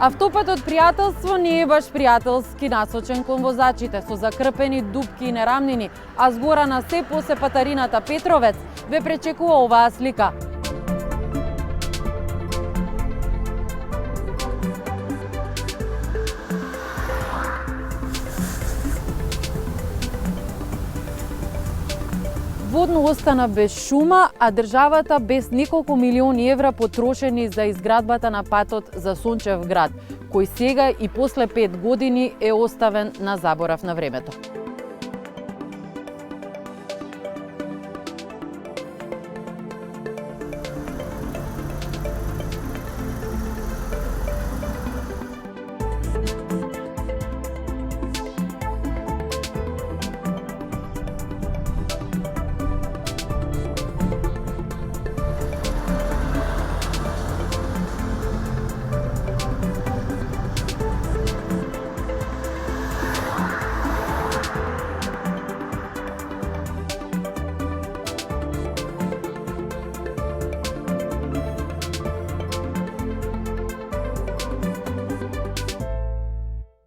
Автопатот пријателство не е баш пријателски насочен кон возачите, со закрпени дупки и нерамнини, а згора на се посепатарината Петровец ве пречекува оваа слика. Водно остана без шума, а државата без неколку милиони евра потрошени за изградбата на патот за Сончев град, кој сега и после 5 години е оставен на заборав на времето.